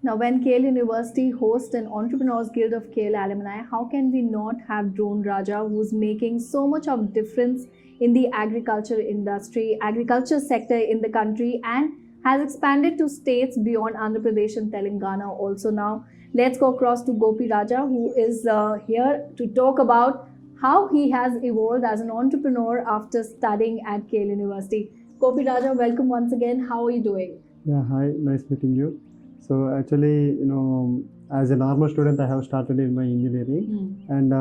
Now, when KL University hosts an Entrepreneurs Guild of KL Alumni, how can we not have Drone Raja, who's making so much of difference in the agriculture industry, agriculture sector in the country, and has expanded to states beyond Andhra Pradesh and Telangana also now. Let's go across to Gopi Raja, who is here to talk about how he has evolved as an entrepreneur after studying at KL University. Gopi Raja, welcome once again. How are you doing? Yeah, hi, nice meeting you. So actually, as a normal student, I have started in my engineering, and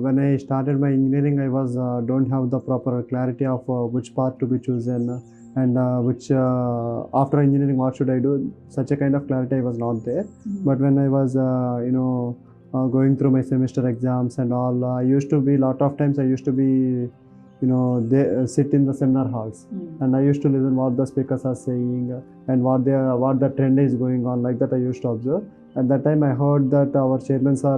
when I started my engineering, I was don't have the proper clarity of which path to be chosen, and which after engineering, what should I do? Such a kind of clarity I was not there. But when I was, going through my semester exams and all, I used to be lot of times I used to be they sit in the seminar halls, and I used to listen what the speakers are saying, and what the trend is going on. Like that I used to observe. At that time I heard that our chairman sir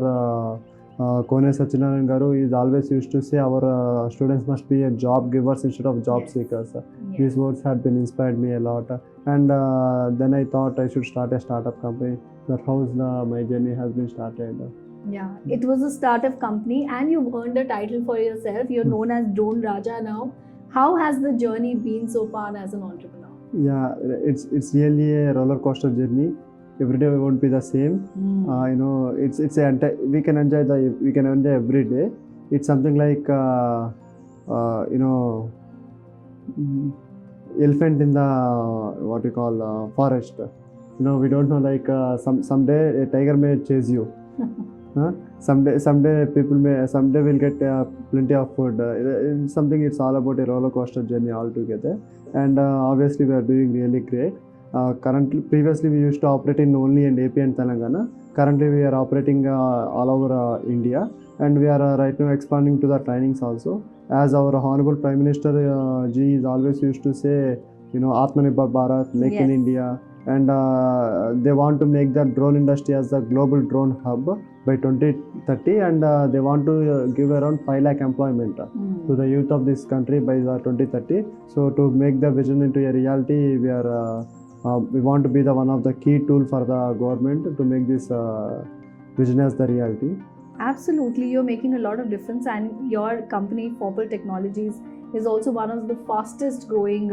Kone Sachinaran Garu is always used to say our students must be a job givers instead of job seekers. These words had been inspired me a lot, and then I thought I should start a startup company. That's how my journey has been started. Yeah, it was a startup company and you've earned a title for yourself. You're known as Drone Raja now. How has the journey been so far as an entrepreneur? Yeah, it's really a roller coaster journey. Every day won't be the same. We can enjoy every day. It's something like elephant in the what you call forest. We don't know, like someday a tiger may chase you. Someday we'll get plenty of food. It's something. It's all about a roller coaster journey altogether, and obviously we are doing really great. Previously we used to operate in only in AP and Telangana. Currently we are operating all over India, and we are right now expanding to the trainings also. As our Honorable Prime Minister Ji is always used to say, Atmanirbhar Bharat, Make in India. And they want to make the drone industry as a global drone hub by 2030, and they want to give around 5 lakh employment to the youth of this country by 2030. So to make the vision into a reality, we want to be the one of the key tool for the government to make this vision as the reality. Absolutely, you're making a lot of difference, and your company Forbal Technologies is also one of the fastest growing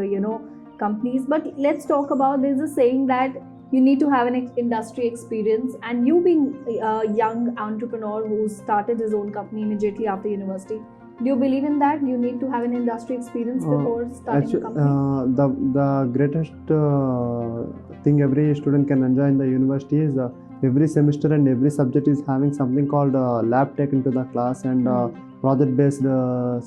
companies. But let's talk about, there's a saying that you need to have an industry experience, and you being a young entrepreneur who started his own company immediately after university, do you believe in that you need to have an industry experience before starting a company? The greatest thing every student can enjoy in the university is every semester and every subject is having something called lab tech into the class, and project based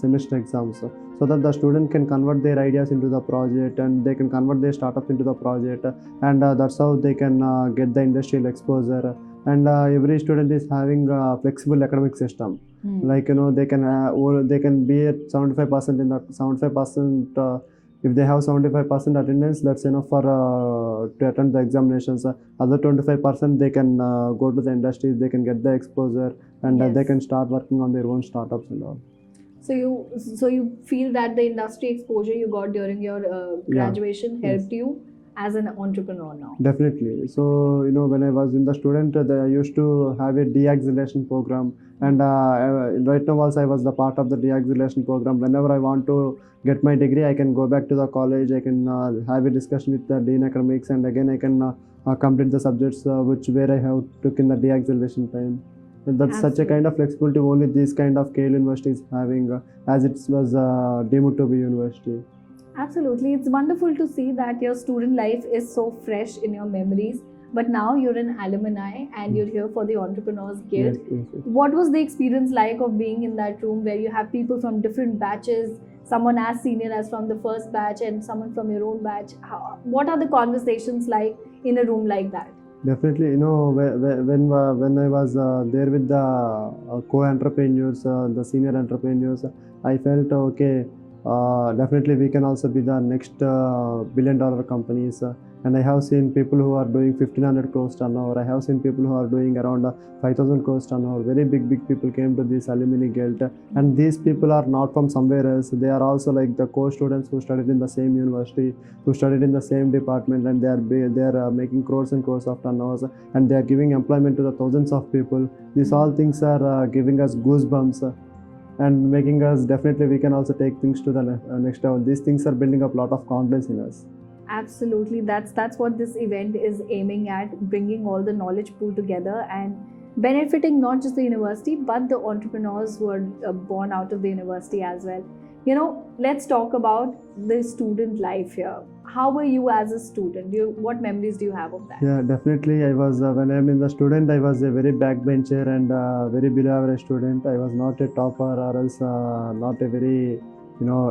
semester exams, so that the student can convert their ideas into the project, and they can convert their startups into the project, and that's how they can get the industrial exposure. And every student is having a flexible academic system. Like they can be at 75% in the 75%. If they have 75% attendance, that's enough for to attend the examinations. Other 25% they can go to the industries, they can get the exposure, and they can start working on their own startups and all. So you feel that the industry exposure you got during your graduation helped you as an entrepreneur now? Definitely. So when I was in the student, I used to have a de-acceleration program, and right now also I was the part of the de-acceleration program. Whenever I want to get my degree, I can go back to the college, I can have a discussion with the dean academics, and again I can complete the subjects where I have took in the de-acceleration time. And that's such a kind of flexibility only this kind of KL University is having, as it was deemed to be university. Absolutely. It's wonderful to see that your student life is so fresh in your memories, but now you're an alumni and you're here for the Entrepreneurs Guild. Yes. What was the experience like of being in that room where you have people from different batches, someone as senior as from the first batch and someone from your own batch? What are the conversations like in a room like that? Definitely, when I was there with the co-entrepreneurs, the senior entrepreneurs, I felt okay. Definitely, we can also be the next billion-dollar companies. and I have seen people who are doing 1500 crores turnover. I have seen people who are doing around 5000 crores turnover. Very big people came to this alumni guild, and these people are not from somewhere else. They are also like the core students who studied in the same university, who studied in the same department, and they are making crores and crores of turnovers, and they are giving employment to the thousands of people. These all things are giving us goosebumps. And making us definitely we can also take things to the next level. These things are building up a lot of confidence in us. Absolutely, that's what this event is aiming at, bringing all the knowledge pool together and benefiting not just the university but the entrepreneurs who are born out of the university as well. You know, let's talk about the student life here. How were you as a student? What memories do you have of that? Yeah, definitely. I was when I'm in the student, I was a very backbencher and very below average student. I was not a topper or else not a very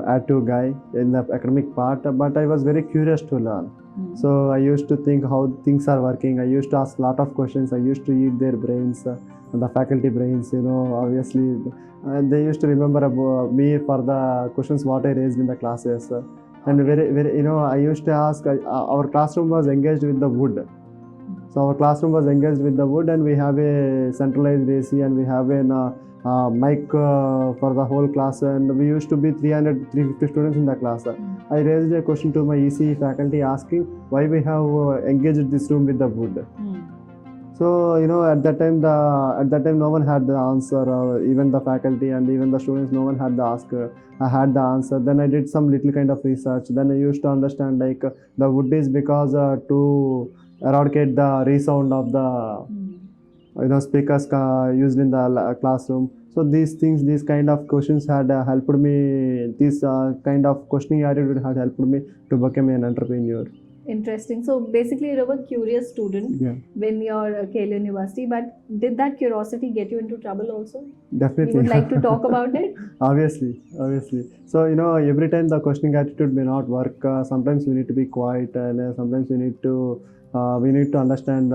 active guy in the academic part, but I was very curious to learn. So I used to think how things are working. I used to ask a lot of questions. I used to eat their brains, the faculty brains. Obviously, and they used to remember about me for the questions what I raised in the classes. And very, I used to ask. Our classroom was engaged with the wood. So our classroom was engaged with the wood, and we have a centralized AC, and we have a mic for the whole class, and we used to be 350 students in the class. I raised a question to my EC faculty asking why we have engaged this room with the wood. So at that time no one had the answer, even the faculty and even the students, no one had the had the answer. Then I did some little kind of research. Then I used to understand like the wood is because to eradicate the resound of the speakers used in the classroom. So these things, these kind of questions had helped me. This kind of questioning attitude had helped me to become an entrepreneur. Interesting. So basically, you were a curious student when you're at Yale University, but did that curiosity get you into trouble also? Definitely. You would like to talk about it? Obviously. So every time the questioning attitude may not work. Sometimes we need to be quiet, and sometimes we need to understand.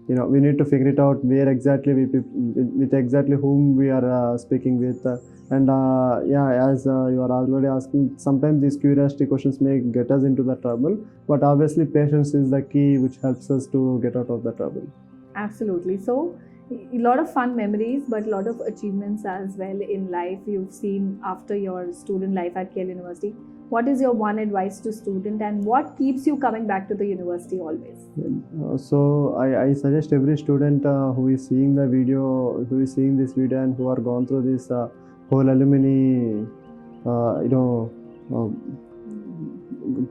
We need to figure it out where exactly with exactly whom we are speaking with. And as you are already asking, sometimes these curiosity questions may get us into the trouble, but obviously patience is the key which helps us to get out of the trouble. Absolutely. So a lot of fun memories, but a lot of achievements as well in life you've seen after your student life at Yale University. What is your one advice to student, and what keeps you coming back to the university always? So I suggest every student who is seeing the video, who is seeing this video, and who are gone through this whole alumni,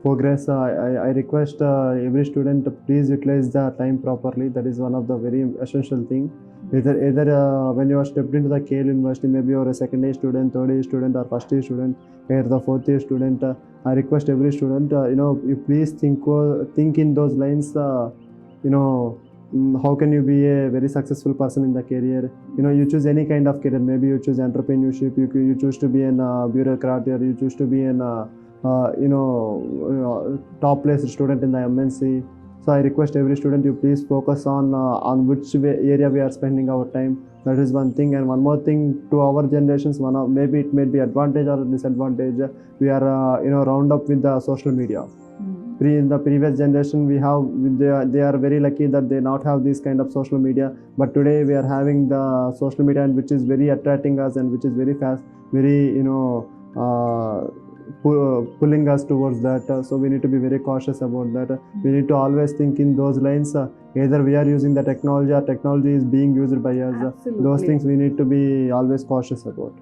progress. I request every student to please utilize the time properly. That is one of the very essential thing. Either when you are stepped into the Yale University, maybe you are a second year student, third year student, or first year student, or the fourth year student. I request every student, you please think in those lines. How can you be a very successful person in the career? You choose any kind of career. Maybe you choose entrepreneurship. You choose to be an bureaucrat, or you choose to be an top placed student in the MNC. So I request every student, you please focus on which area we are spending our time. That is one thing. And one more thing to our generations, maybe it may be advantage or disadvantage. We are round up with the social media. In the previous generation, they are very lucky that they not have this kind of social media. But today we are having the social media, and which is very attracting us, and which is very fast, very pulling us towards that. So we need to be very cautious about that. We need to always think in those lines. Either we are using the technology, or technology is being used by us. Absolutely. Those things we need to be always cautious about.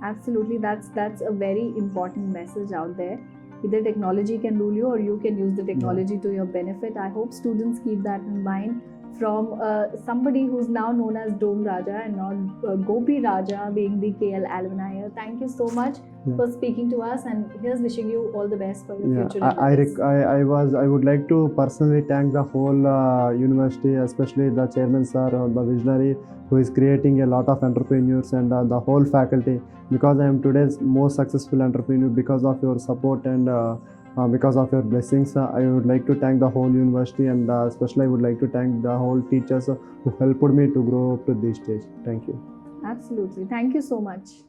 Absolutely, that's a very important message out there. Either technology can rule you, or you can use the technology to your benefit. I hope students keep that in mind from somebody who's now known as Dome Raja and not Gopi Raja, being the KL alumni. Thank you so much for speaking to us, and here's wishing you all the best for your future endeavors. I would like to personally thank the whole university, especially the chairman sir, the visionary, who is creating a lot of entrepreneurs, and the whole faculty, because I am today's most successful entrepreneur because of your support and because of your blessings. I would like to thank the whole university, and especially I would like to thank the whole teachers who helped me to grow up to this stage. Thank you. Absolutely. Thank you so much.